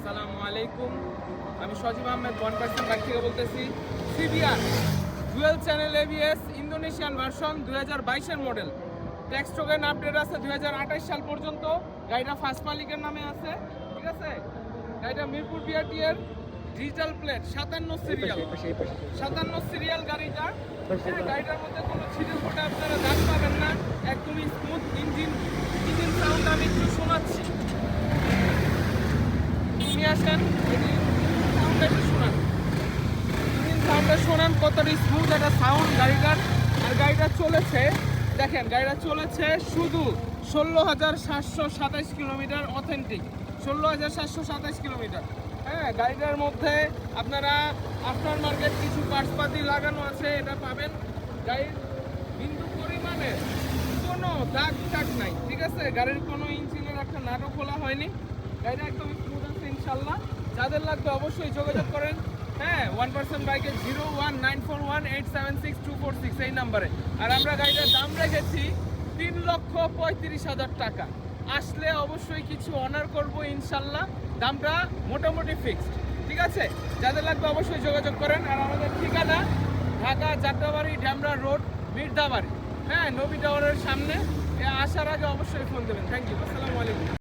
আসসালামু আলাইকুম, আমি সজীব আহমেদ 1% বাইক থেকে বলতেছি। CBR dual channel ABS Indonesian version 2022-এর মডেল। ট্যাক্স টোকেন আপডেট আছে 2028 সাল পর্যন্ত। গাড়িটা ফার্স্ট মালিকের নামে আছে, ঠিক আছে। গাড়িটা মিরপুর বিআরটি এর ডিজিটাল প্লেট 57 সিরিয়াল গাড়িটা। গাড়িটার মধ্যে কোনো ছিটে ফোটা আপনারা দাগ পাবেন না, একদমই স্মুথ ইঞ্জিন সাউন্ড আমি একটু শোনাচ্ছি। আসেন সাউন্ডটা শোনান, কতটা স্মুথ একটা সাউন্ড গাড়িটার। আর গাড়িটা চলেছে, দেখেন গাড়িটা চলেছে শুধু 16,727 কিলোমিটার, অথেন্টিক 16,727 কিলোমিটার। হ্যাঁ, গাড়িটার মধ্যে আপনারা আফটার মার্কেট কিছু পার্টসপাতি লাগানো আছে, এটা পাবেন। গাড়ির বিন্দু পরিমাণে কোনো দাগ টাগ নাই, ঠিক আছে। গাড়ির কোনো ইঞ্জিনের একটা নাটক খোলা হয়নি, গাড়িটা একদম স্মুথ আছে ইনশাল্লাহ। যাদের লাগবে অবশ্যই যোগাযোগ করেন। হ্যাঁ, 1% বাইকে 01941876246 এই নাম্বারে। আর আমরা গাড়িটার দাম রেখেছি 3,35,000 টাকা। আসলে অবশ্যই কিছু অনার করব ইনশাল্লাহ, দামটা মোটামুটি ফিক্সড, ঠিক আছে। যাদের লাগবে অবশ্যই যোগাযোগ করেন। আর আমাদের ঠিকানা ঢাকা যাত্রাবাড়ি ড্যামরা রোড মির্দাবাড়ি, হ্যাঁ, নবী টাওয়ারের সামনে। আসার আগে অবশ্যই ফোন দেবেন। থ্যাংক ইউ, আসসালামু আলাইকুম।